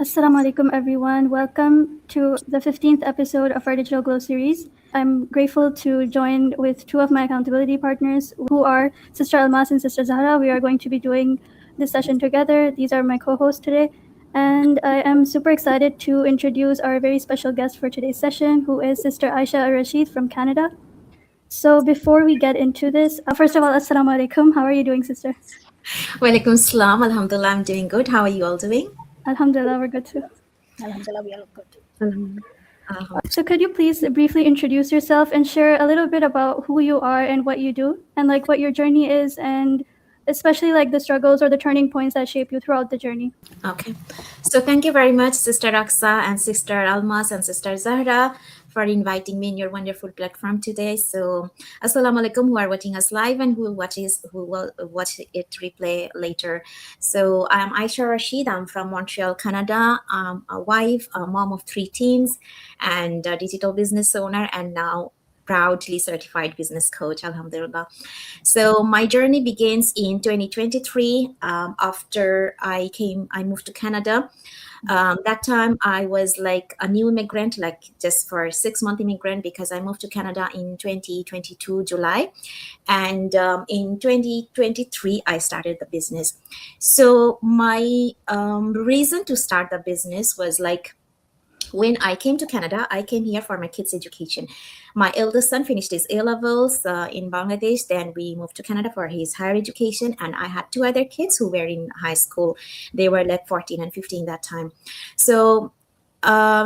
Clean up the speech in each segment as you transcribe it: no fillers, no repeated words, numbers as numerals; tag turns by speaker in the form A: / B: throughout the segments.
A: Assalamu alaikum, everyone. Welcome to the 15th episode of our Digital Glow series. I'm grateful to join with two of my accountability partners, who are Sister Almas and Sister Zahra. We are going to be doing this session together. These are my co hosts today. And I am super excited to introduce our very special guest for today's session, who is Sister Aisha Al Rashid from Canada. So before we get into this, first of all, Assalamu alaikum. How are you doing, sister?
B: Walaikum salam. Alhamdulillah, I'm doing good. How are you all doing?
A: Alhamdulillah, we're good too.
C: Alhamdulillah, we are good.
A: So could you please briefly introduce yourself and share a little bit about who you are and what you do and like what your journey is and especially like the struggles or the turning points that shape you throughout the journey?
B: Okay. So thank you very much, Sister Aksa and Sister Almas and Sister Zahra for inviting me in your wonderful platform today. So Assalamu alaikum who are watching us live and who will watch it replay later. So I'm Aisha Rashid. I'm from Montreal, Canada. I'm a wife, a mom of 3 teens, and a digital business owner, and now proudly certified business coach, alhamdulillah. So my journey begins in 2023. After I moved to Canada. That time I was like a new immigrant, like just for 6-month immigrant, because I moved to Canada in 2022 July, and in 2023 I started the business. So my reason to start the business was like, when I came to Canada, I came here for my kids' education. My eldest son finished his A levels in Bangladesh. Then we moved to Canada for his higher education. And I had 2 other kids who were in high school. They were like 14 and 15 that time. So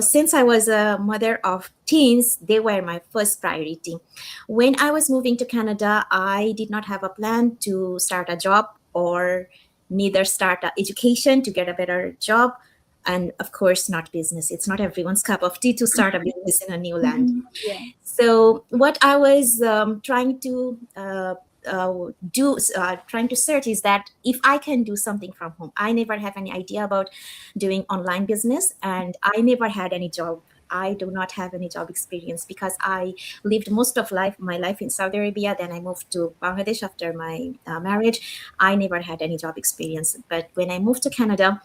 B: since I was a mother of teens, they were my first priority. When I was moving to Canada, I did not have a plan to start a job or neither start a education to get a better job, and of course not business. It's not everyone's cup of tea to start a business in a new land.
C: Yeah.
B: So what I was trying to trying to search is that if I can do something from home. I never have any idea about doing online business, and I never had any job. I do not have any job experience because I lived most of my life in Saudi Arabia. Then I moved to Bangladesh after my marriage. I never had any job experience. But when I moved to Canada,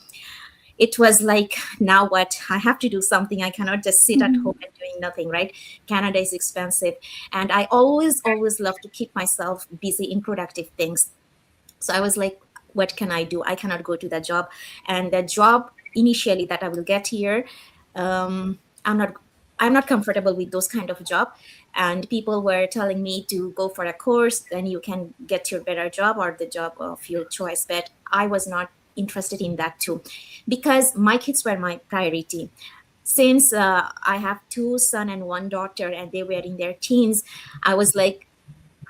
B: it was like, now what? I have to do something. I cannot just sit at home and doing nothing, right? Canada is expensive. And I always love to keep myself busy in productive things. So I was like, what can I do? I cannot go to that job. And the job initially that I will get here, um, I'm not I'm not comfortable with those kind of job. And people were telling me to go for a course, then you can get your better job or the job of your choice. But I was not interested in that too, because my kids were my priority. Since I have 2 son and 1 daughter, and they were in their teens, I was like,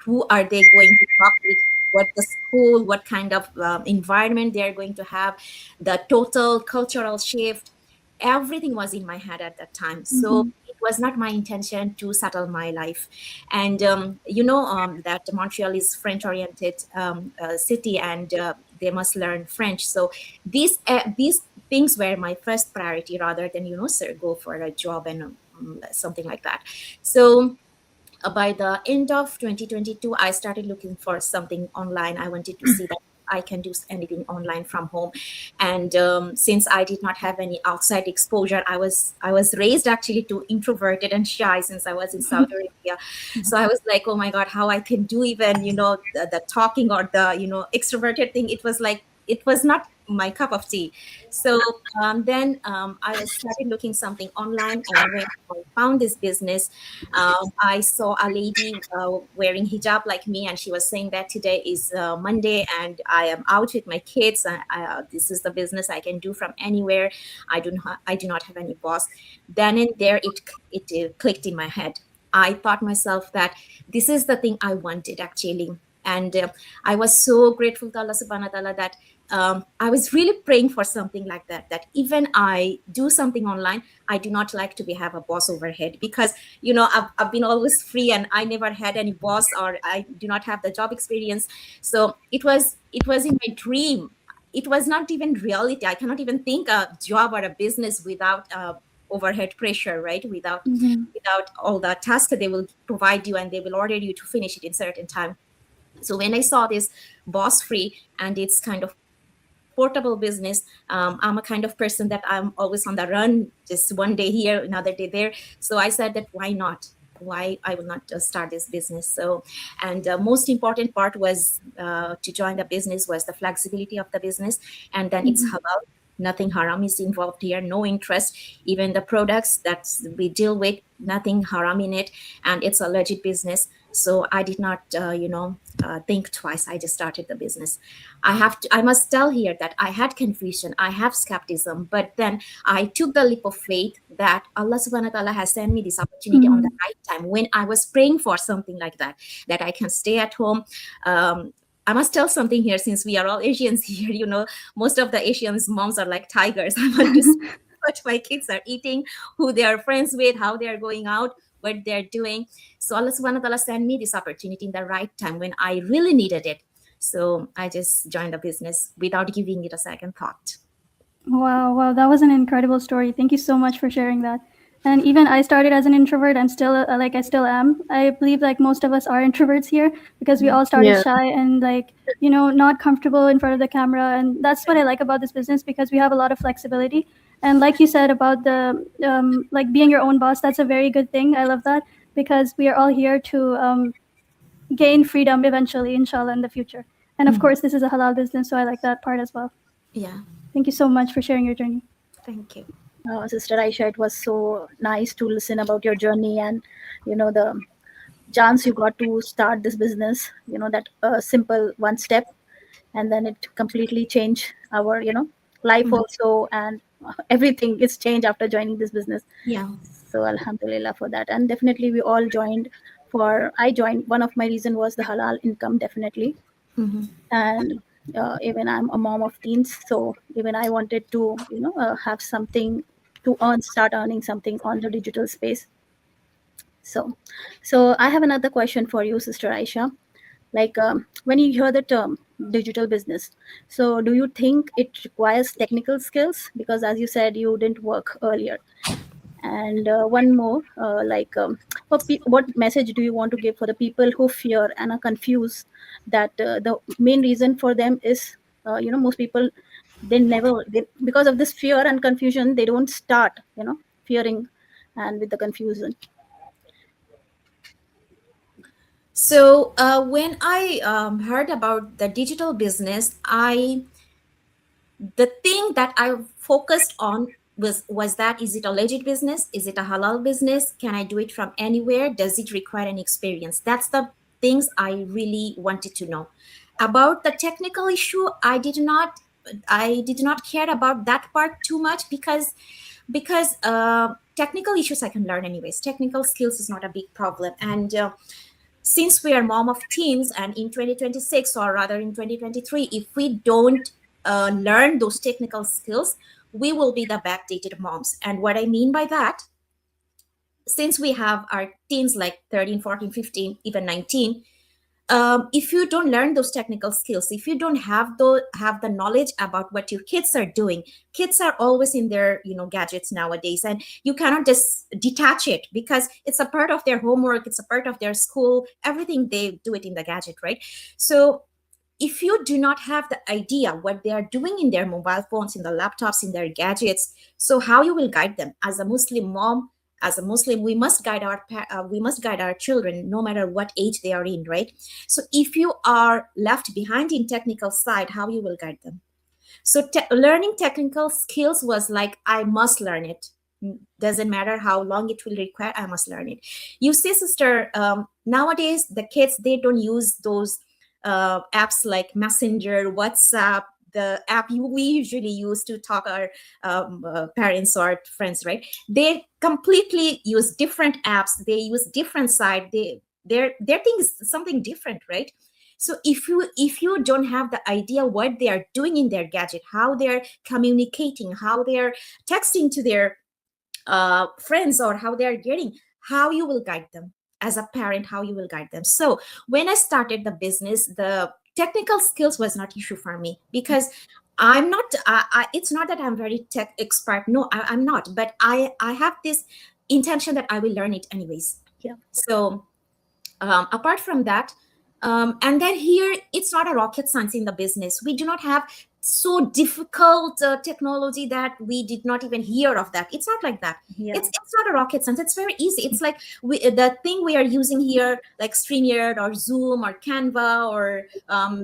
B: who are they going to talk with? What the school, what kind of environment they are going to have, the total cultural shift, everything was in my head at that time. So it was not my intention to settle my life. And that Montreal is French oriented city, and they must learn French. So these things were my first priority, rather than sir, go for a job and something like that. So by the end of 2022, I started looking for something online. I wanted to see that I can do anything online from home. And since I did not have any outside exposure, I was raised actually to introverted and shy since I was in Saudi Arabia. So I was like, oh my God, how I can do even the talking or the extroverted thing. It was not my cup of tea. So then I started looking something online, and when I found this business, I saw a lady wearing hijab like me, and she was saying that today is Monday, and I am out with my kids. This is the business I can do from anywhere. I do not have any boss. Then and there, it clicked in my head. I thought myself that this is the thing I wanted actually. And I was so grateful to Allah subhanahu wa ta'ala that I was really praying for something like that even I do something online, I do not like to have a boss overhead, because I've been always free, and I never had any boss, or I do not have the job experience. So it was in my dream. It was not even reality. I cannot even think a job or a business without overhead pressure, right? Without all the tasks that they will provide you, and they will order you to finish it in certain time. So when I saw this boss free, and it's kind of portable business. I'm a kind of person that I'm always on the run, just one day here, another day there. So I said that why not? Why I will not start this business. So, and most important part was to join the business was the flexibility of the business, and then it's halal. Nothing haram is involved here, no interest. Even the products that we deal with, nothing haram in it, and it's a legit business. So I did not, think twice. I just started the business. I must tell here that I had confusion, I have skepticism, but then I took the leap of faith that Allah subhanahu wa ta'ala has sent me this opportunity on the right time when I was praying for something like that I can stay at home. I must tell something here, since we are all Asians here, most of the Asians' moms are like tigers. I want to see what my kids are eating, who they are friends with, how they are going out, what they're doing. So Allah subhanahu wa ta'ala sent me this opportunity in the right time when I really needed it. So I just joined the business without giving it a second thought.
A: Wow, that was an incredible story. Thank you so much for sharing that. And even I started as an introvert. I'm still I still am. I believe like most of us are introverts here because we all started shy and not comfortable in front of the camera. And that's what I like about this business, because we have a lot of flexibility. And like you said about the like being your own boss, that's a very good thing. I love that, because we are all here to gain freedom eventually, inshallah, in the future. And of course, this is a halal business, so I like that part as well.
B: Yeah.
A: Thank you so much for sharing your journey.
B: Thank you.
C: Sister Aisha, it was so nice to listen about your journey and, the chance you got to start this business, that simple one step, and then it completely changed our, life also, and everything is changed after joining this business.
B: Yeah.
C: So alhamdulillah for that. And definitely we all joined I joined, one of my reason was the halal income, definitely. And even I'm a mom of teens, so even I wanted to, have something to start earning something on the digital space. So I have another question for you, Sister Aisha. Like when you hear the term digital business, so do you think it requires technical skills? Because as you said, you didn't work earlier. And one more, what message do you want to give for the people who fear and are confused that the main reason for them is, most people, because of this fear and confusion, they don't start, fearing and with the confusion.
B: So when I heard about the digital business, the thing that I focused on was that, is it a legit business? Is it a halal business? Can I do it from anywhere? Does it require an experience? That's the things I really wanted to know. About the technical issue, I did not care about that part too much, because technical issues I can learn anyways. Technical skills is not a big problem. And since we are mom of teens, and in 2026, or rather in 2023, if we don't learn those technical skills, we will be the backdated moms. And what I mean by that, since we have our teens like 13, 14, 15, even 19, if you don't learn those technical skills, if you don't have the knowledge about what your kids are doing, kids are always in their gadgets nowadays, and you cannot just detach it, because it's a part of their homework, it's a part of their school, everything, they do it in the gadget, right? So if you do not have the idea what they are doing in their mobile phones, in the laptops, in their gadgets, so how you will guide them? As a Muslim mom, as a Muslim, we must guide our children, no matter what age they are in, right? So if you are left behind in technical side, how you will guide them? So learning technical skills was like, I must learn it. Doesn't matter how long it will require, I must learn it. You see, sister, nowadays the kids, they don't use those apps like Messenger, WhatsApp, the app we usually use to talk our parents or friends, right? They completely use different apps. They use different site. Their thing is something different, right? So if you don't have the idea what they are doing in their gadget, how they're communicating, how they're texting to their friends, or how they're getting, how you will guide them? As a parent, how you will guide them? So when I started the business, the technical skills was not issue for me, because I'm not it's not that I'm very tech expert. No, I'm not, but I have this intention that I will learn it anyways.
C: Yeah.
B: So apart from that, and then here, it's not a rocket science in the business. We do not have so difficult technology that we did not even hear of that. It's not like that.
C: Yeah.
B: It's not a rocket science. It's very easy. It's like the thing we are using here, like StreamYard or Zoom or Canva or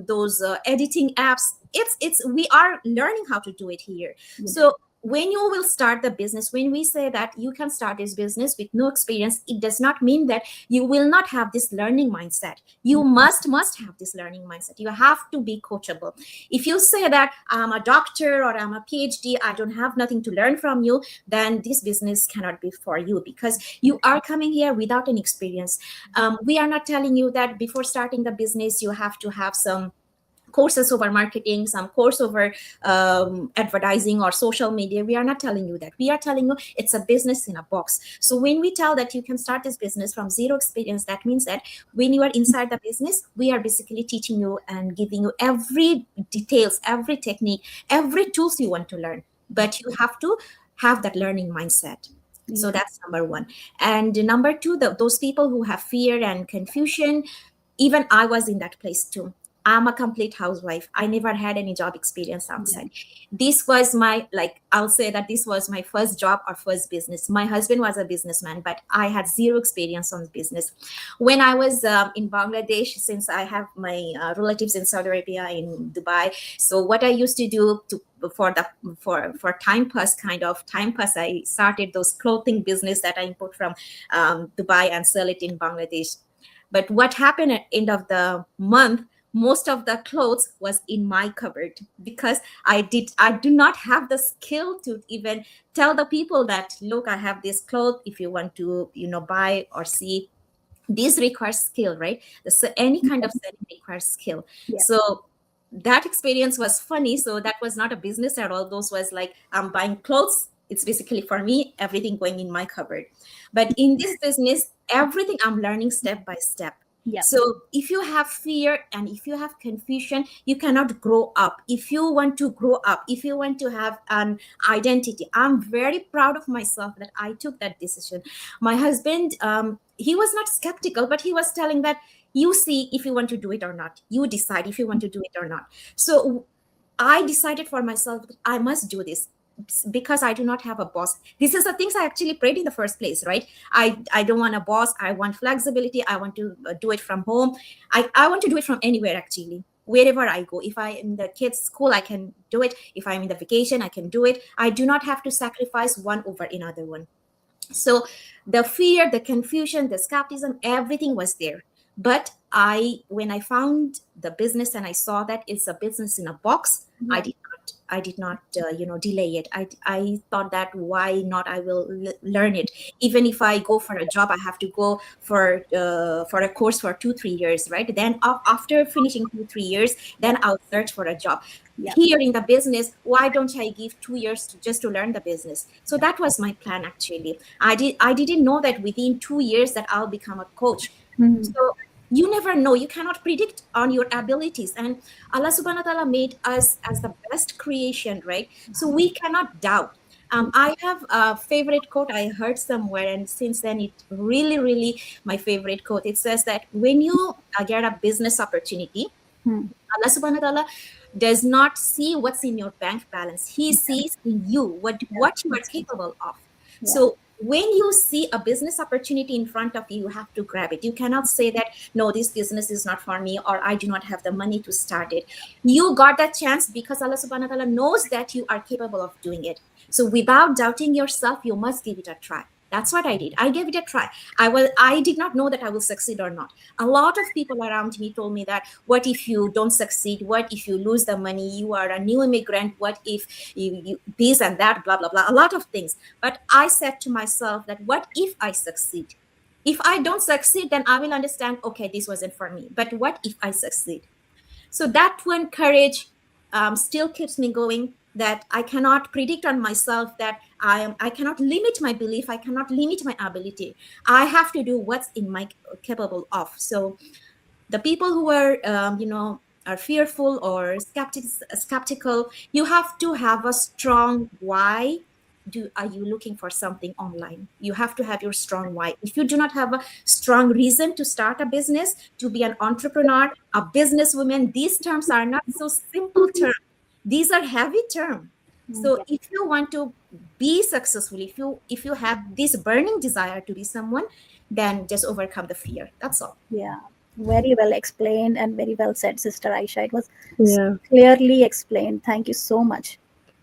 B: those editing apps. It's we are learning how to do it here.
C: Yeah.
B: So when you will start the business, when we say that you can start this business with no experience, it does not mean that you will not have this learning mindset. You must have this learning mindset. You have to be coachable. If you say that I'm a doctor or I'm a PhD, I don't have nothing to learn from you, then this business cannot be for you, because you are coming here without an experience. We are not telling you that before starting the business you have to have some courses over marketing, some course over advertising or social media. We are not telling you that. We are telling you it's a business in a box. So when we tell that you can start this business from zero experience, that means that when you are inside the business, we are basically teaching you and giving you every details, every technique, every tools you want to learn. But you have to have that learning mindset. So that's number one. And number two, those people who have fear and confusion, even I was in that place too. I'm a complete housewife. I never had any job experience outside. This was my, I'll say that this was my first job or first business. My husband was a businessman, but I had zero experience on business. When I was in Bangladesh, since I have my relatives in Saudi Arabia, in Dubai, so what I used to do for time pass, I started those clothing business that I import from Dubai and sell it in Bangladesh. But what happened at end of the month, most of the clothes was in my cupboard, because I do not have the skill to even tell the people that, look, I have this cloth. If you want to, buy or see, this requires skill, right? So any kind of selling requires skill.
C: Yeah.
B: So that experience was funny. So that was not a business at all. Those was like, I'm buying clothes. It's basically for me, everything going in my cupboard. But in this business, everything I'm learning step by step.
C: Yeah.
B: So if you have fear and if you have confusion, you cannot grow up. If you want to grow up, if you want to have an identity, I'm very proud of myself that I took that decision. My husband, he was not skeptical, but he was telling that, you see if you want to do it or not. You decide if you want to do it or not. So I decided for myself that I must do this, because I do not have a boss. This is the things I actually prayed in the first place, right? I don't want a boss. I want flexibility. I want to do it from home. I want to do it from anywhere, actually, wherever I go. If I'm in the kids' school, I can do it. If I'm in the vacation, I can do it. I do not have to sacrifice one over another one. So the fear, the confusion, the skepticism, everything was there. But when I found the business and I saw that it's a business in a box, I did not delay it. I thought that, why not? I will learn it. Even if I go for a job, I have to go for a course for 2-3 years, right? Then after finishing 2-3 years, then I'll search for a job.
C: Yeah.
B: Here in the business, why don't I give 2 years just to learn the business? So that was my plan, actually. I didn't know that within 2 years that I'll become a coach. So you never know. You cannot predict on your abilities. And Allah subhanahu wa ta'ala made us as the best creation, right? So we cannot doubt. I have a favorite quote I heard somewhere, and since then it really, really my favorite quote. It says that when you get a business opportunity, Allah subhanahu wa ta'ala does not see what's in your bank balance. He sees in you what you are capable of. So when you see a business opportunity in front of you, you have to grab it. You cannot say that, no, this business is not for me, or I do not have the money to start it. You got that chance because Allah subhanahu wa ta'ala knows that you are capable of doing it. So without doubting yourself, you must give it a try. That's what I did. I gave it a try. I did not know that I will succeed or not. A lot of people around me told me that, what if you don't succeed? What if you lose the money? You are a new immigrant. What if you this and that, blah, blah, blah, a lot of things. But I said to myself that, what if I succeed? If I don't succeed, then I will understand, okay, this wasn't for me. But what if I succeed? So that one courage still keeps me going, that I cannot predict on myself, that I cannot limit my belief. I cannot limit my ability. I have to do what's in my capable of. So the people who are fearful or skeptical, you have to have a strong why. Are you looking for something online? You have to have your strong why. If you do not have a strong reason to start a business, to be an entrepreneur, a businesswoman, these terms are not so simple terms. These are heavy terms. So if you want to be successful, if you have this burning desire to be someone, then just overcome the fear. That's all.
C: Yeah, very well explained and very well said, Sister Aisha. It was
D: Yeah.
C: clearly explained. Thank you so much.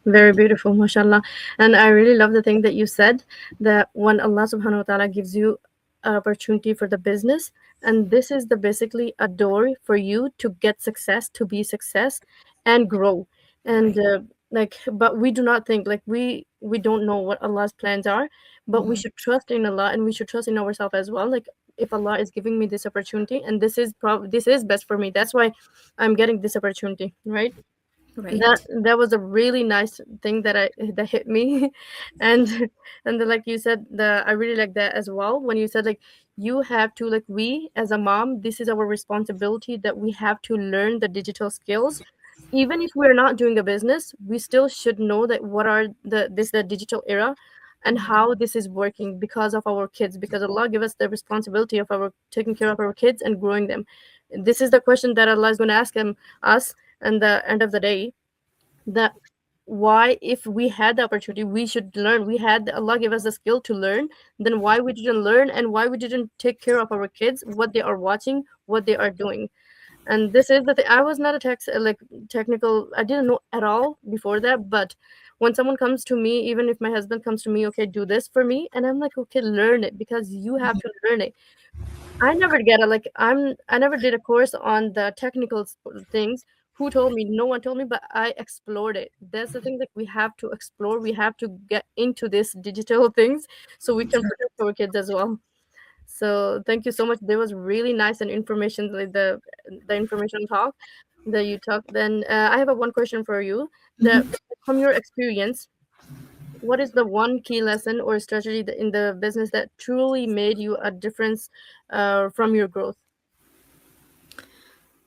D: Very beautiful, mashallah. And I really love the thing that you said, that when Allah subhanahu wa ta'ala gives you an opportunity for the business, and this is the basically a door for you to get success, to be success and grow. And but we do not think, like, we don't know what Allah's plans are, but we should trust in Allah, and we should trust in ourselves as well. Like, if Allah is giving me this opportunity, and this is best for me, that's why I'm getting this opportunity, right?
B: Right.
D: That was a really nice thing that hit me. and like you said, I really like that as well, when you said, like, you have to, like, we as a mom, this is our responsibility, that we have to learn the digital skills. Even if we're not doing a business, we still should know that what are the digital era, and how this is working, because of our kids, because Allah give us the responsibility of our taking care of our kids and growing them. This is the question that Allah is going to ask us and the end of the day, that why, if we had the opportunity, we should learn. Allah gave us the skill to learn, then why we didn't learn, and why we didn't take care of our kids, what they are watching, what they are doing. And this is the thing. I was not a technical, I didn't know at all before that, but when someone comes to me, even if my husband comes to me, okay, do this for me, and I'm like, okay, learn it, because you have to learn it. I never get it. Like, I never did a course on the technical things. Who told me? No one told me, but I explored it. That's the thing that we have to explore. We have to get into this digital things so we can protect our kids as well. So thank you so much. There was really nice and information, like the information talk that you talked. Then I have one question for you. That from your experience, what is the one key lesson or strategy in the business that truly made you a difference from your growth?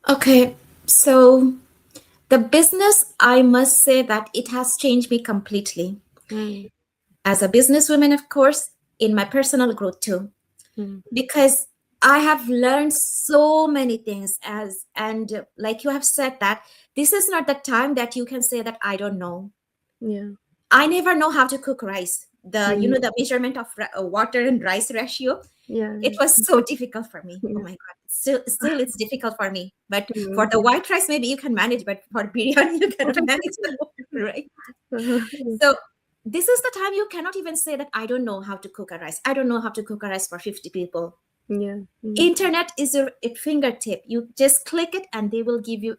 B: Okay, so the business, I must say that it has changed me completely. As a businesswoman, of course, in my personal growth too, because I have learned so many things, and like you have said, that this is not the time that you can say that I don't know.
D: Yeah.
B: I never know how to cook rice. The measurement of water and rice ratio.
D: Yeah.
B: It was so difficult for me. Oh my God. Still it's difficult for me. But for the white rice, maybe you can manage, but for biryani, you cannot manage, right? So this is the time you cannot even say that I don't know how to cook a rice. I don't know how to cook a rice for 50 people.
D: Yeah.
B: Internet is your at fingertip. You just click it and they will give you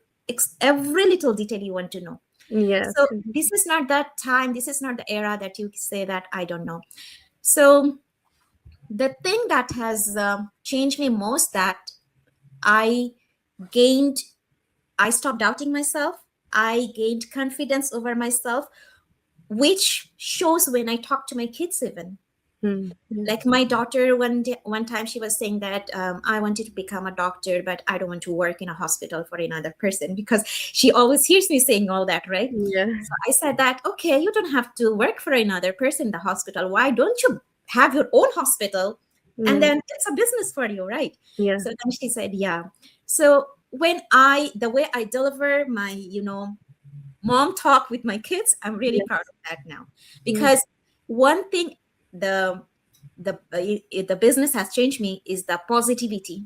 B: every little detail you want to know.
D: Yeah.
B: So this is not that time. This is not the era that you say that I don't know. So the thing that has changed me most, that I stopped doubting myself. I gained confidence over myself, which shows when I talk to my kids even. Like my daughter, one time she was saying that I wanted to become a doctor, but I don't want to work in a hospital for another person, because she always hears me saying all that, right?
D: Yeah.
B: So I said that, okay, you don't have to work for another person in the hospital. Why don't you have your own hospital? And then it's a business for you, right?
D: Yeah.
B: So then she said, yeah. So the way I deliver my, mom talk with my kids, I'm really proud of that now, because one thing the business has changed me is the positivity.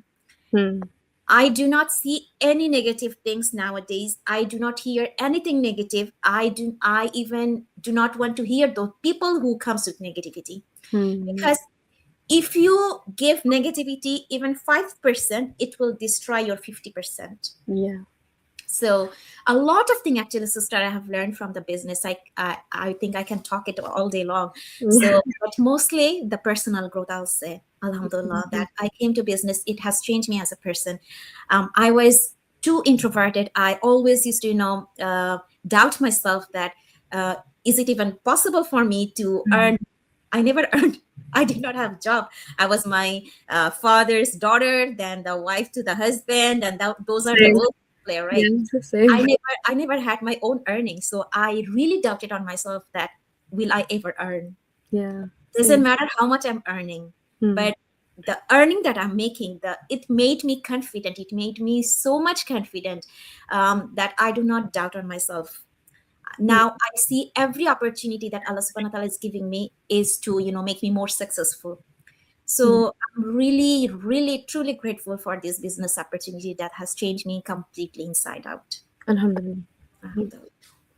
B: I do not see any negative things nowadays. I do not hear anything negative. I even do not want to hear those people who comes with negativity, because if you give negativity even 5%, it will destroy your 50%.
D: Yeah.
B: So a lot of things, actually, sister, I have learned from the business. I think I can talk it all day long. So, but mostly the personal growth, I'll say, alhamdulillah, that I came to business. It has changed me as a person. I was too introverted. I always used to, doubt myself that, is it even possible for me to earn? I never earned. I did not have a job. I was my father's daughter, then the wife to the husband, and those are the roles I play, right?
D: Yeah,
B: I never had my own earnings, so I really doubted on myself that will I ever earn?
D: Yeah.
B: Doesn't matter how much I'm earning, but the earning that I'm making, it made me confident. It made me so much confident that I do not doubt on myself. Now I see every opportunity that Allah subhanahu wa ta'ala is giving me is to, make me more successful. So I'm really, really, truly grateful for this business opportunity that has changed me completely inside out.
D: Alhamdulillah.
B: Alhamdulillah.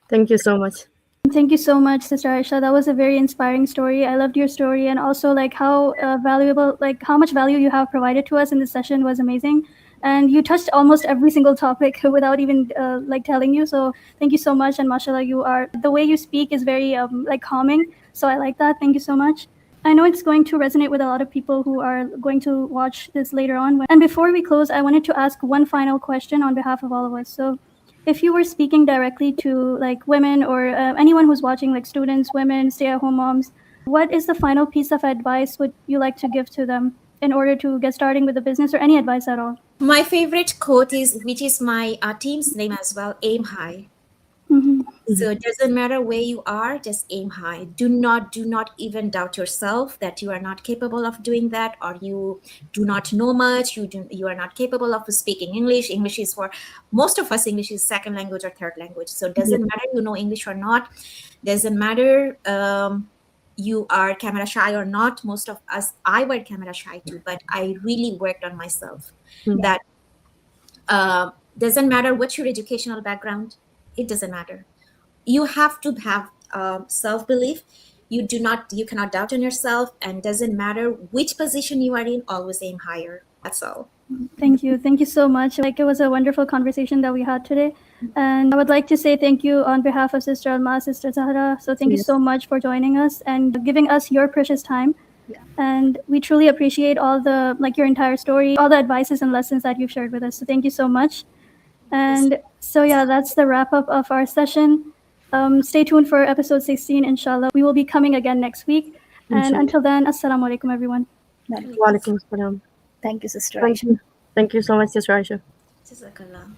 D: Thank you so much.
A: Thank you so much, Sister Aisha. That was a very inspiring story. I loved your story, and also like how valuable, like how much value you have provided to us in this session was amazing. And you touched almost every single topic without even like telling you. So thank you so much. And mashallah, the way you speak is very like calming. So I like that. Thank you so much. I know it's going to resonate with a lot of people who are going to watch this later on. And before we close, I wanted to ask one final question on behalf of all of us. So if you were speaking directly to like women or anyone who's watching, like students, women, stay-at-home moms, what is the final piece of advice would you like to give to them in order to get starting with the business, or any advice at all?
B: My favorite quote is, which is my team's name as well, aim high.
A: Mm-hmm.
B: So it doesn't matter where you are, just aim high. Do not even doubt yourself that you are not capable of doing that, or you do not know much. You are not capable of speaking English. English is, for most of us, English is second language or third language. So it doesn't matter you know English or not. Doesn't matter you are camera shy or not. Most of us, I were camera shy too, but I really worked on myself. That doesn't matter what's your educational background. It doesn't matter. You have to have self-belief. You cannot doubt on yourself, and doesn't matter which position you are in, always aim higher. That's all.
A: Thank you so much. Like, it was a wonderful conversation that we had today, and I would like to say thank you on behalf of Sister Almas, Sister Zahra. So thank you so much for joining us and giving us your precious time. And we truly appreciate all the, like, your entire story, all the advices and lessons that you've shared with us. So thank you so much. And so yeah, that's the wrap up of our session. Stay tuned for episode 16, inshallah. We will be coming again next week. And until then, assalamu alaikum, everyone.
D: Wa alaikum assalam.
C: Thank you, Sister
D: Thank
C: Aisha.
D: you. Thank you so much, Sister Aisha.
B: Jazakallah.